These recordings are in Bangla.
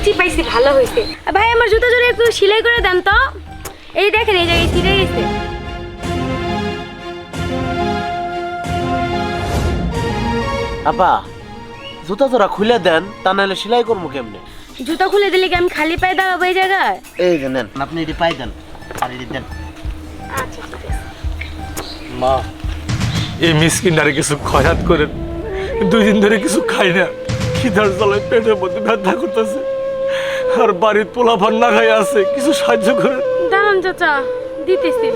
ইঞ্চি পাইছি, ভালো হয়েছে। ভাই আমার জুতা জোরে একটু সেলাই করে দেন তো। এই দেখেন এই জায়গায় ছিঁড়ে গেছে। আপা জুতা জোড়া খুলে দেন, তা নাহলে সেলাই করবো কেমনে? জুতা খুলে দিলে কি আমি খালি পায়ে দাঁড়াবো এই জায়গায়? এই যে নেন, আপনি এটি পাই দেন আর এটি দেন। আচ্ছা ঠিক আছে। মা এই মিসকিনটারে কিছু খয়াত করেন, 2 দিন ধরে কিছু খাই না, খিদার জ্বালায় পেটের মধ্যে ব্যথা করতেছে, আর বাড়ির পোলাপান না খাই আছে, কিছু সাহায্য করেন। দাঁড়ান চাচা, দিতেছি।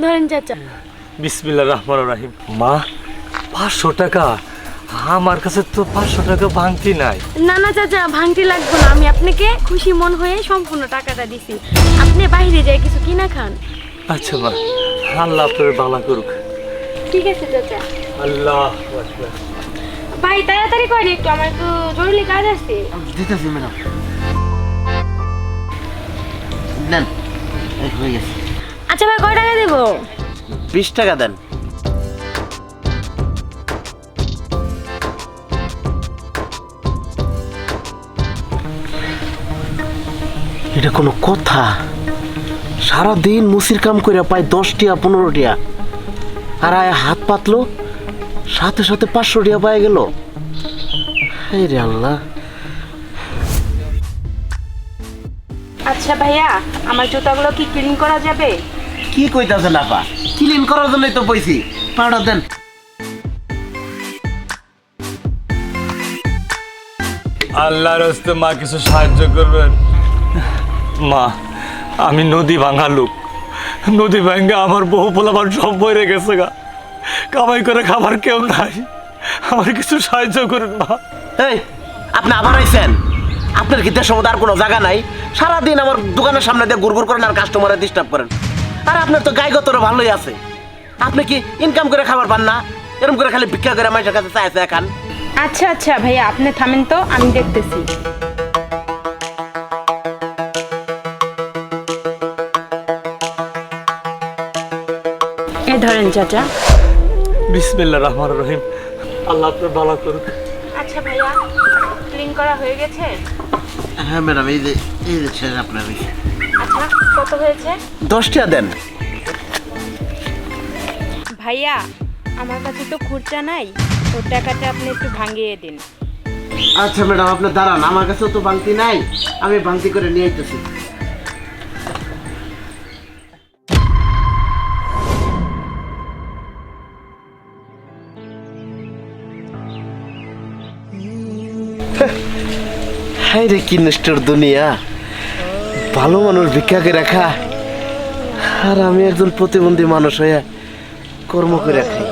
ধরেন চাচা। বিসমিল্লাহির রহমানির রহিম। মা 500 টাকা? আমার কাছে তো 500 টাকা ভাঙতি নাই। না না চাচা, ভাঙতি লাগবে না, আমি আপনাকে খুশি মন হয়ে সম্পূর্ণ টাকাটা দিছি। আপনি বাইরে যাই কিছু কিনা খান। আচ্ছা মা, আল্লাহ আপনার ভালো করুক। ঠিক আছে চাচা। আল্লাহ ভাই তাড়াতাড়ি করেন একটু, আমার একটু জরুরি কাজ আছে। দিতেছি ম্যাডাম, নেন এই হয়ে গেছে। আচ্ছা ভাই কয় টাকা দেবো? 20 টাকা দেন। এটা কোনো কথা? সারাদিন মুসির কাম করে পাই 10 টিয়া 15 টিয়া, আর আয় হাত পাতলো, সাথে সাথে 500 টিয়া পাই গেল। হায় রে আল্লাহ। আচ্ছা ভাইয়া, আমার জুতাগুলো কি ক্লিন করা যাবে? কি কইতাছেন আপা? ক্লিন করার জন্যই তো কইছি, পাউডার দেন। আল্লাহর রাস্তে মা কিছু সাহায্য করবেন। মা আমি নদী ভাঙা লোক, নদী ভাঙ্গা আমার বহু পোলাপান সব বইরে গেছে গা, কামাই করে খাবার কেউ নাই, আমার কিছু সাহায্য করুন মা। এই আপনি আবার আইছেন? আপনার কি দেশের মধ্যে আর কোনো জায়গা নাই? সারাদিন আমার দোকানের সামনে দিয়ে গুড় করেন আর কাস্টমারে ডিস্টার্ব করেন। আর আপনার তো গায়গতর ভালোই আছে, আপনি কি ইনকাম করে খাবার পান না? এরকম করে খালি ভিক্ষা করে মানুষের কাছে চাইছে খান। আচ্ছা আচ্ছা ভাইয়া, আপনি থামেন তো, আমি দেখতেছি। এই ধরেন চাচা। বিসমিল্লাহির রহমানির রহিম। আল্লাহ আপনার ভালো করুক। আচ্ছা ভাইয়া, ক্লিন করা হয়ে গেছে? হ্যাঁ ম্যাডাম, এই যে ছেড়ে আপনার। আচ্ছা কত হয়েছে? 10 টাকা দেন। ভাইয়া আমার কাছে তো খুচরা নাই, ওর টাকাটা আপনি একটু ভাঙিয়ে দিন। আচ্ছা ম্যাডাম, আপনি দাঁড়ান, আমার কাছেও তো বাংতি নাই, আমি বাংতি করে নিয়ে আইতেছি। হাই রে কি নিষ্ঠুর দুনিয়া, ভালো মানুষ ভিক্ষাকে রাখা, আর আমি একজন প্রতিবন্ধী মানুষ হয়ে কর্ম করে খাই।